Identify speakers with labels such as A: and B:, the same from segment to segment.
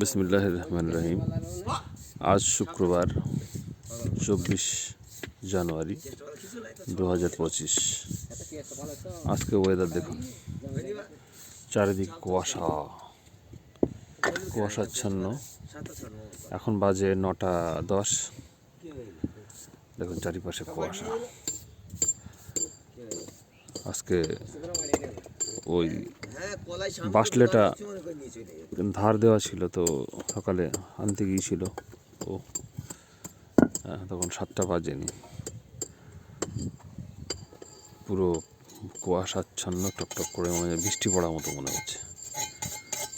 A: बिस्मिल्लाहिर रहमानिर रहीम। आज शुक्रवार 24 জানুয়ারি 2025। আজকে ওয়েদার দেখুন, চারিদিক কুয়াশাচ্ছন্ন। এখন বাজে 9:10। দেখুন চারিপাশে কুয়াশা। আজকে ওই বাসলেটা ধার দেওয়া ছিল, তো সকালে আনতে গিয়েছিল ও, তখন 7টা বাজেনি। পুরো কুয়াশাচ্ছন্ন, টকটক করে মানে বৃষ্টি পড়ার মতো মনে হচ্ছে।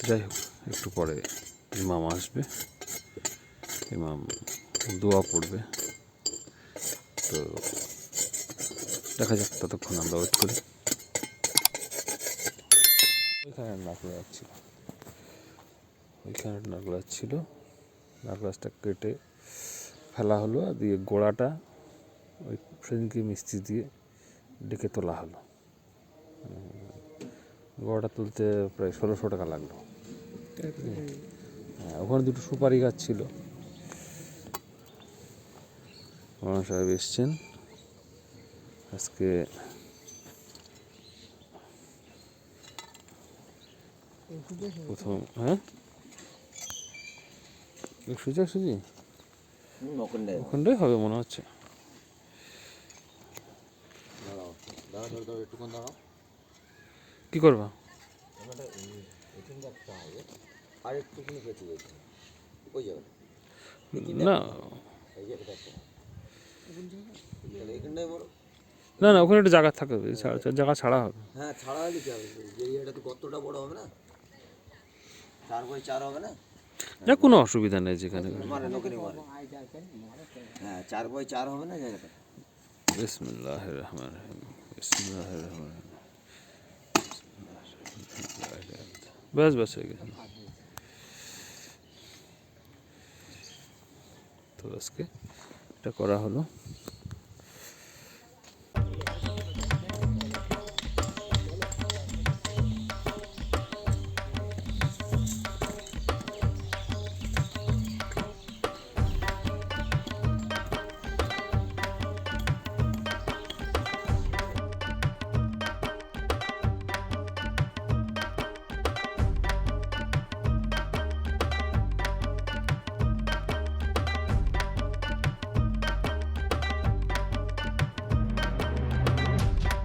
A: যাই হোক, একটু পরে ইমাম আসবে, ইমাম দোয়া পড়বে, তো দেখা যাক, ততক্ষণ আমরা ওয়েট করি। ওইখানে নারকেল ছিল, নারকেলটা কেটে ফেলা হলো, দিয়ে গোড়াটা ওই সেদিনকে মিস্ত্রি দিয়ে ডেকে তোলা হলো। গোড়াটা তুলতে প্রায় 1600 টাকা লাগলো। ওখানে দুটো সুপারি গাছ ছিল। মৌলানা সাহেব এসছেন আজকে। প্রথম সোজাসুজি ওখানটাই হবে মনে হচ্ছে। কি করবা? না না না, ওখানে একটা জায়গা থাকবে, জায়গা ছাড়া হবে।
B: হ্যাঁ, ছাড়া হলে কি হবে? এরিয়াটা তো কতটা বড় হবে না, 4x4 হবে না?
A: না, কোনো অসুবিধা নেই যেখানে।
B: হ্যাঁ, 4x4 হবে না জায়গাটা।
A: বিসমিল্লাহির রহমানির রহিম, বিসমিল্লাহির রহমানির রহিম। বাস হয়ে গেছে। তো আজকে এটা করা হলো।